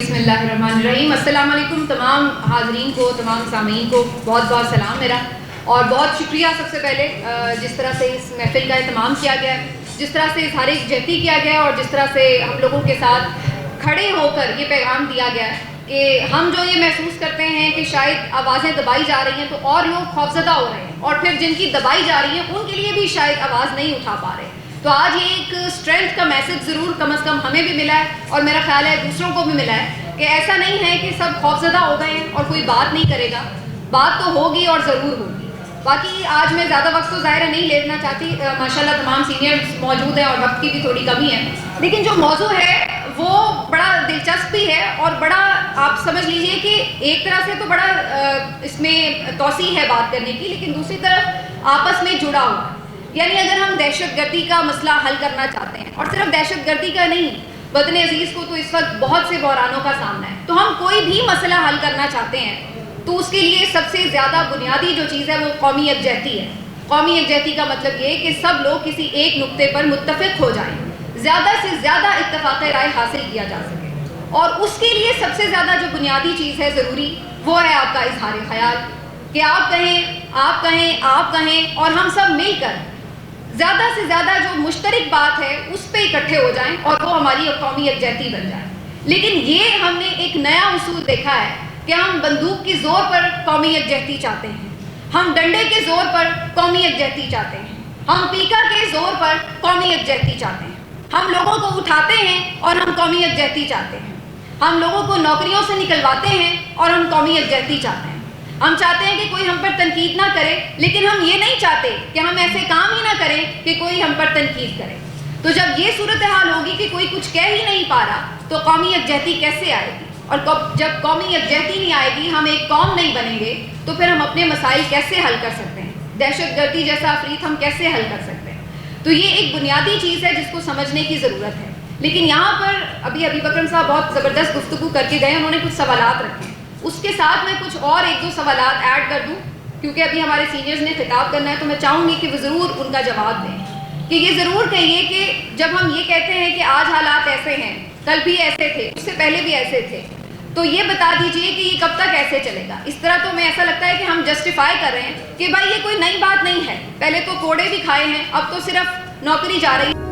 बिस्मिल्लाहिर्रहमानिर्रहीम। अस्सलाम वालेकुम तमाम हाज़रीन को, तमाम सामीन को बहुत बहुत सलाम मेरा, और बहुत शुक्रिया सबसे पहले जिस तरह से इस महफिल का एहतमाम किया गया है, जिस तरह से इज़हार यकजहती किया गया है और जिस तरह से हम लोगों के साथ खड़े होकर ये पैगाम दिया गया है कि हम जो ये महसूस करते हैं कि शायद आवाज़ें दबाई जा रही हैं तो और लोग खौफज़दा हो रहे हैं, और फिर जिनकी दबाई जा रही हैं उनके लिए भी शायद आवाज़ नहीं उठा पा रहे। तो आज ये एक स्ट्रेंथ का मैसेज ज़रूर कम से कम हमें भी मिला है और मेरा ख्याल है दूसरों को भी मिला है कि ऐसा नहीं है कि सब खौफज़दा हो गए हैं और कोई बात नहीं करेगा, बात तो होगी और ज़रूर होगी। बाकी आज मैं ज़्यादा वक्त तो ज़ाहिर नहीं लेना चाहती, माशाल्लाह तमाम सीनियर्स मौजूद हैं और वक्त की भी थोड़ी कमी है, लेकिन जो मौजू है वो बड़ा दिलचस्प भी है और बड़ा आप समझ लीजिए कि एक तरह से तो बड़ा इसमें तौसी है बात करने की, लेकिन दूसरी तरफ आपस में जुड़ा हुआ। यानी अगर हम दहशतगर्दी का मसला हल करना चाहते हैं, और सिर्फ दहशतगर्दी का नहीं, वतन अजीज़ को तो इस वक्त बहुत से बहरानों का सामना है, तो हम कोई भी मसला हल करना चाहते हैं तो उसके लिए सबसे ज़्यादा बुनियादी जो चीज़ है वो कौमी यकजहती है। कौमी यकजहती का मतलब ये कि सब लोग किसी एक नुक्ते पर मुत्तफ़िक़ हो जाएं, ज़्यादा से ज़्यादा इत्तफ़ाक़ राय हासिल किया जा सके, और उसके लिए सबसे ज़्यादा जो बुनियादी चीज़ है ज़रूरी वो है आपका इज़हार ख़याल, कि आप कहें, आप कहें, आप कहें, और हम सब मिलकर ज़्यादा से ज़्यादा जो मुश्तरक बात है उस पर इकट्ठे हो जाएं और वो हमारी कौमी यकजहती बन जाए। लेकिन ये हमने एक नया उसूल देखा है कि हम बंदूक की ज़ोर पर कौमी यकजहती चाहते हैं, हम डंडे के ज़ोर पर कौमी यकजहती चाहते हैं, हम पीका के ज़ोर पर कौमी यकजहती चाहते हैं, हम लोगों को उठाते हैं और हम कौमी यकजहती चाहते हैं, हम लोगों को नौकरियों से निकलवाते हैं और हम कौमी यकजहती चाहते हैं। हम चाहते हैं कि कोई हम पर तनकीद ना करे, लेकिन हम ये नहीं चाहते कि हम ऐसे काम ही ना करें कि कोई हम पर तनकीद करे। तो जब ये सूरत हाल होगी कि कोई कुछ कह ही नहीं पा रहा तो कौमी यकजहती कैसे आएगी, और जब कौमी यकजहती नहीं आएगी, हम एक कौम नहीं बनेंगे, तो फिर हम अपने मसाइल कैसे हल कर सकते हैं, दहशतगर्दी जैसा अफरीत हम कैसे हल कर सकते हैं। तो ये एक बुनियादी चीज़ है जिसको समझने की ज़रूरत है। लेकिन यहाँ पर अभी बकरम साहब बहुत ज़बरदस्त गुफ्तगू करके गए, उन्होंने कुछ सवालात रखे, उसके साथ मैं कुछ और एक दो सवालात ऐड कर दूं, क्योंकि अभी हमारे सीनियर्स ने खिताब करना है, तो मैं चाहूँगी कि वो ज़रूर उनका जवाब दें। कि ये ज़रूर कहिए कि जब हम ये कहते हैं कि आज हालात ऐसे हैं, कल भी ऐसे थे, उससे पहले भी ऐसे थे, तो ये बता दीजिए कि ये कब तक ऐसे चलेगा। इस तरह तो मैं ऐसा लगता है कि हम जस्टिफाई कर रहे हैं कि भाई ये कोई नई बात नहीं है, पहले तो कोड़े भी खाए हैं, अब तो सिर्फ नौकरी जा रही है।